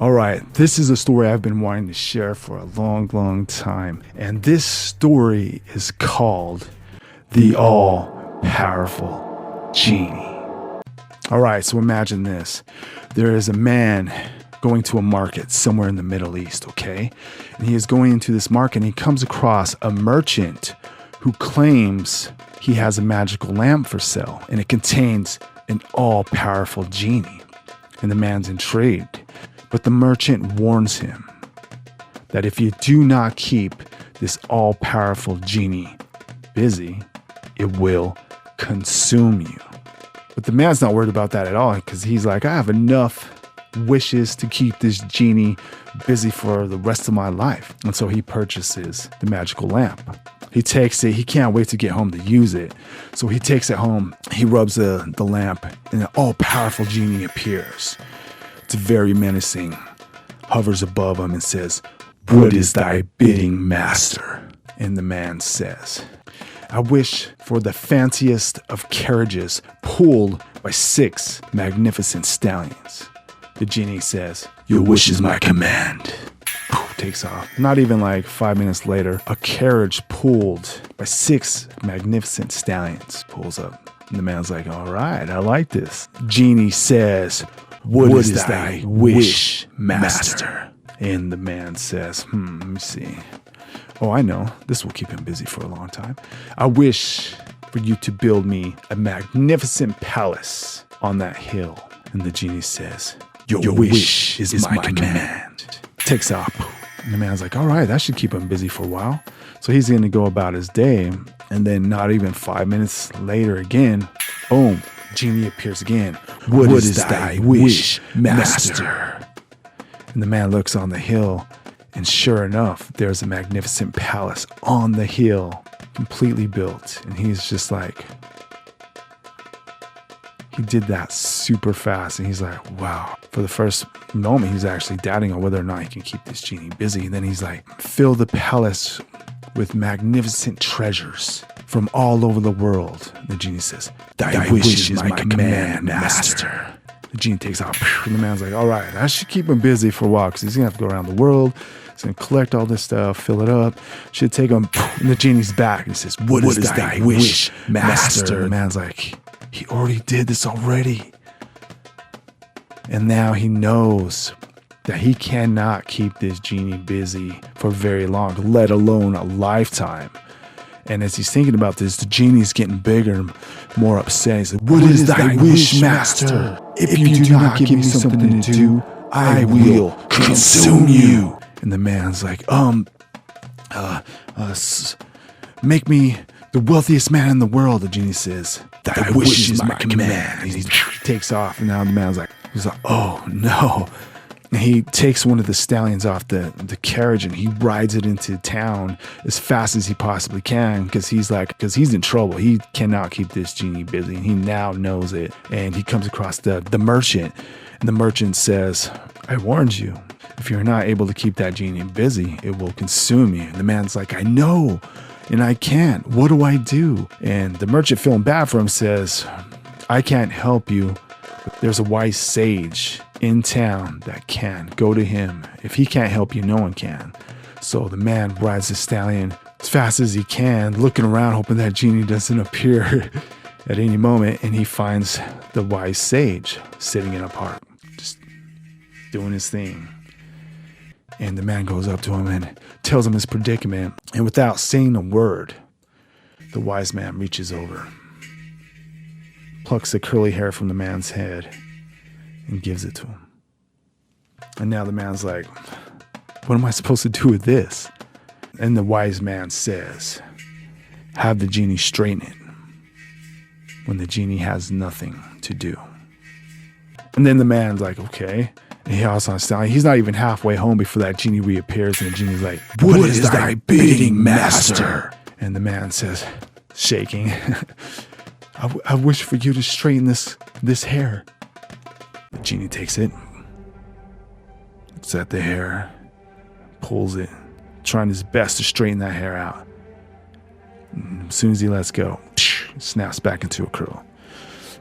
All right, this is a story I've been wanting to share for a long, long time. And this story is called The All Powerful Genie. All right, so imagine this. There is a man going to a market somewhere in the Middle East, okay? And he is going into this market and he comes across a merchant who claims he has a magical lamp for sale and it contains an all-powerful genie. And the man's intrigued. But the merchant warns him that if you do not keep this all-powerful genie busy, it will consume you. But the man's not worried about that at all because he's like, I have enough wishes to keep this genie busy for the rest of my life. And so he purchases the magical lamp. He takes it. He can't wait to get home to use it. So he takes it home. He rubs the lamp and an all-powerful genie appears. It's very menacing, hovers above him and says, "What is thy bidding, master?" And the man says, "I wish for the fanciest of carriages pulled by 6 magnificent stallions." The genie says, "Your wish is my command." Takes off. Not even like 5 minutes later, a carriage pulled by 6 magnificent stallions pulls up. And the man's like, all right, I like this. Genie says, what is thy wish, master? And the man says, let me see. Oh, I know. This will keep him busy for a long time. I wish for you to build me a magnificent palace on that hill. And the genie says, your wish is my command. Takes off. And the man's like, all right, that should keep him busy for a while. So he's going to go about his day. And then not even 5 minutes later again, boom, genie appears again. What is thy wish, master? And the man looks on the hill. And sure enough, there's a magnificent palace on the hill, completely built. And he's just like, he did that super fast. And he's like, wow. For the first moment, he's actually doubting on whether or not he can keep this genie busy. And then he's like, fill the palace with magnificent treasures from all over the world. And the genie says, thy wish is my command, master. The genie takes off. And the man's like, all right, I should keep him busy for a while because he's going to have to go around the world. He's going to collect all this stuff, fill it up. Should take him. And the genie's back. And he says, what is thy wish, master? The man's like, he already did this already. And now he knows that he cannot keep this genie busy for very long, let alone a lifetime. And as he's thinking about this, the genie's getting bigger and more upset. He's like, what is thy wish, master? If you do not give me something to do, I will consume you. And the man's like, make me the wealthiest man in the world. The genie says, thy wish is my command. And he takes off. And now the man's like, he's like, oh no. And he takes one of the stallions off the carriage and he rides it into town as fast as he possibly can because he's in trouble. He cannot keep this genie busy and he now knows it. And he comes across the merchant and the merchant says, I warned you. If you're not able to keep that genie busy, it will consume you. And the man's like, I know. And I can't. What do I do? And the merchant, feeling bad for him, says, I can't help you. There's a wise sage in town that can. Go to him. If he can't help you, no one can. So the man rides the stallion as fast as he can, looking around, hoping that genie doesn't appear at any moment. And he finds the wise sage sitting in a park, just doing his thing. And the man goes up to him and tells him his predicament. And without saying a word, the wise man reaches over, plucks the curly hair from the man's head, and gives it to him. And now the man's like, what am I supposed to do with this? And the wise man says, have the genie straighten it when the genie has nothing to do. And then the man's like, okay. And he hops on a stallion. He's not even halfway home before that genie reappears. And the genie's like, what is thy bidding, master? And the man says, shaking, I wish for you to straighten this hair. The genie takes it, looks at the hair, pulls it, trying his best to straighten that hair out. And as soon as he lets go, it snaps back into a curl.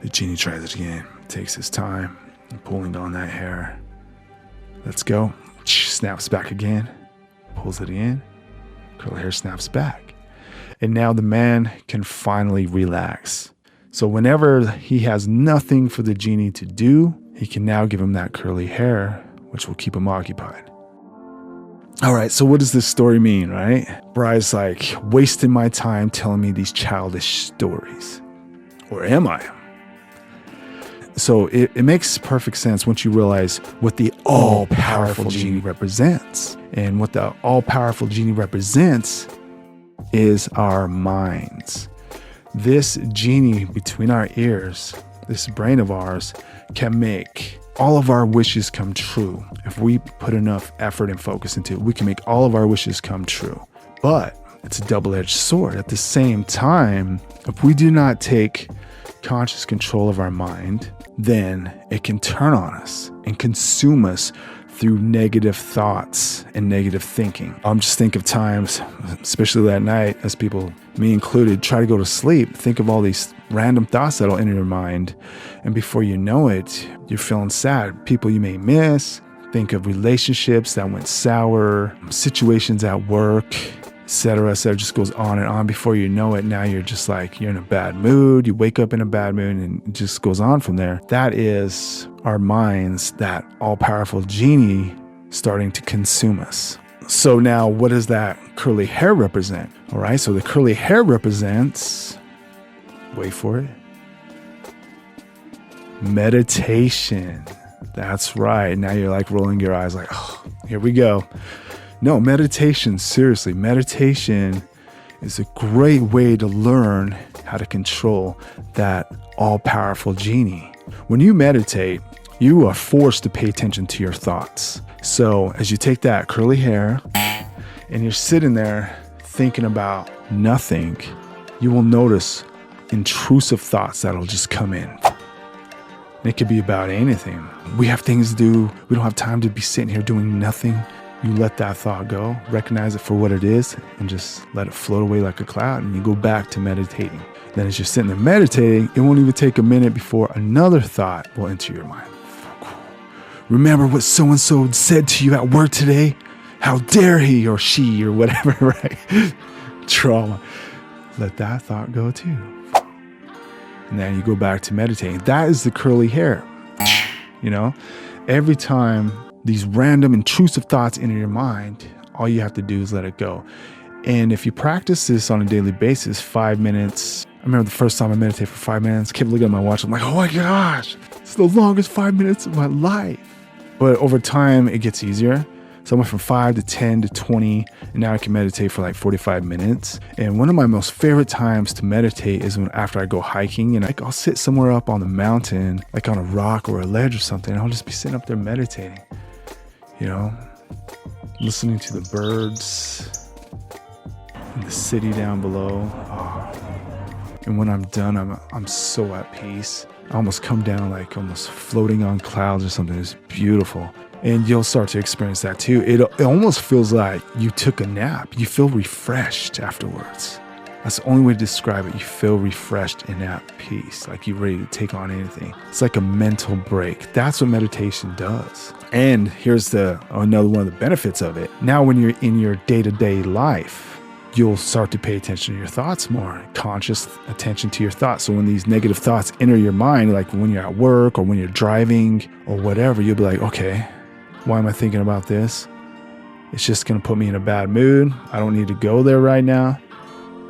The genie tries it again, takes his time, pulling on that hair. Let's go. Snaps back again. Pulls it in. Curly hair snaps back. And now the man can finally relax. So whenever he has nothing for the genie to do, he can now give him that curly hair, which will keep him occupied. All right, so what does this story mean, right? Bride's like, wasting my time telling me these childish stories. Or am I? So it makes perfect sense once you realize what the all-powerful genie represents. And what the all-powerful genie represents is our minds. This genie between our ears, this brain of ours, can make all of our wishes come true. If we put enough effort and focus into it, we can make all of our wishes come true. But it's a double-edged sword. At the same time, if we do not take conscious control of our mind, then it can turn on us and consume us through negative thoughts and negative thinking. Just think of times, especially at night, as people, me included, try to go to sleep, think of all these random thoughts that'll enter your mind. And before you know it, you're feeling sad. People you may miss, think of relationships that went sour, situations at work, etc. Just goes on and on. Before you know it, now you're just like, you're in a bad mood. You wake up in a bad mood and it just goes on from there. That is our minds, that all-powerful genie starting to consume us. So now what does that curly hair represent? All right, so the curly hair represents, wait for it, meditation. That's right. Now you're like rolling your eyes like, oh, here we go. No, meditation, seriously, meditation is a great way to learn how to control that all-powerful genie. When you meditate, you are forced to pay attention to your thoughts. So as you take that curly hair and you're sitting there thinking about nothing, you will notice intrusive thoughts that'll just come in. It could be about anything. We have things to do. We don't have time to be sitting here doing nothing. You let that thought go, recognize it for what it is, and just let it float away like a cloud, and you go back to meditating. Then as you're sitting there meditating, it won't even take a minute before another thought will enter your mind. Remember what so-and-so said to you at work today? How dare he or she or whatever, right? Trauma. Let that thought go too. And then you go back to meditating. That is the curly hair. You know, every time these random intrusive thoughts enter your mind, all you have to do is let it go. And if you practice this on a daily basis, 5 minutes. I remember the first time I meditated for 5 minutes, I kept looking at my watch. I'm like, oh my gosh, it's the longest 5 minutes of my life. But over time, it gets easier. So I went from 5 to 10 to 20, and now I can meditate for like 45 minutes. And one of my most favorite times to meditate is when after I go hiking, and I'll sit somewhere up on the mountain, like on a rock or a ledge or something, and I'll just be sitting up there meditating, you know, listening to the birds and the city down below. Oh. And when I'm done, I'm so at peace. I almost come down like almost floating on clouds or something. It's beautiful. And you'll start to experience that too. It almost feels like you took a nap. You feel refreshed afterwards. That's the only way to describe it. You feel refreshed and at peace, like you're ready to take on anything. It's like a mental break. That's what meditation does. And here's another one of the benefits of it. Now when you're in your day-to-day life, you'll start to pay attention to your thoughts more, conscious attention to your thoughts. So when these negative thoughts enter your mind, like when you're at work or when you're driving or whatever, you'll be like, okay, why am I thinking about this? It's just going to put me in a bad mood. I don't need to go there right now.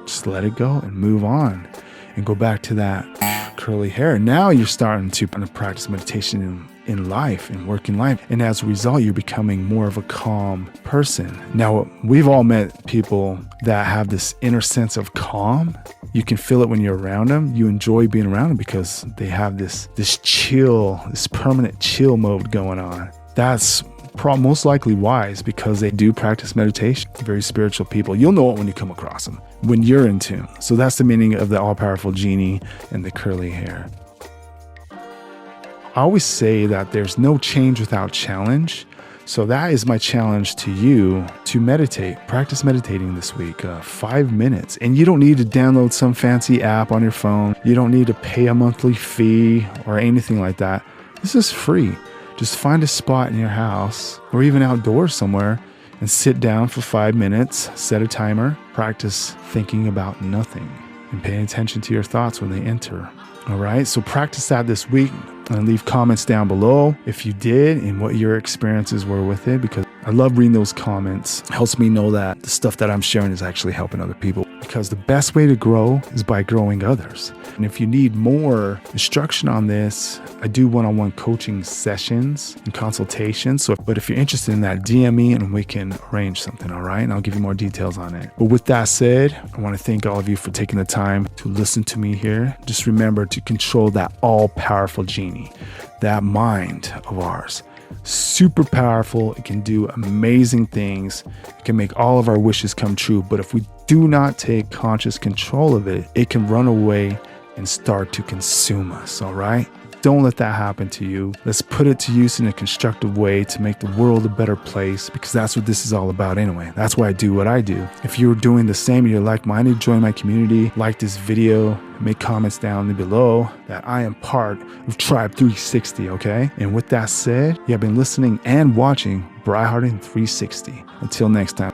Just let it go and move on and go back to that curly hair. Now you're starting to practice meditation in life and work in life. And as a result, you're becoming more of a calm person. Now, we've all met people that have this inner sense of calm. You can feel it when you're around them. You enjoy being around them because they have this chill, this permanent chill mode going on. That's most likely wise because they do practice meditation. Very spiritual people. You'll know it when you come across them, when you're in tune. So that's the meaning of the all-powerful genie and the curly hair. I always say that there's no change without challenge. So that is my challenge to you to meditate. Practice meditating this week, 5 minutes. And you don't need to download some fancy app on your phone. You don't need to pay a monthly fee or anything like that. This is free. just find a spot in your house or even outdoors somewhere and sit down for 5 minutes, set a timer, practice thinking about nothing and paying attention to your thoughts when they enter. All right, so practice that this week and leave comments down below if you did and what your experiences were with it, because I love reading those comments. It helps me know that the stuff that I'm sharing is actually helping other people, because the best way to grow is by growing others. And if you need more instruction on this, I do one-on-one coaching sessions and consultations. But if you're interested in that, DM me and we can arrange something, all right? And I'll give you more details on it. But with that said, I want to thank all of you for taking the time to listen to me here. Just remember to control that all-powerful genie, that mind of ours. Super powerful. It can do amazing things. It can make all of our wishes come true. But if we do not take conscious control of it, it can run away and start to consume us, all right? Don't let that happen to you. Let's put it to use in a constructive way to make the world a better place, because that's what this is all about anyway. That's why I do what I do. If you're doing the same and you're like-minded, join my community, like this video, make comments down below that I am part of Tribe 360, okay? And with that said, you have been listening and watching Brighthearted 360. Until next time.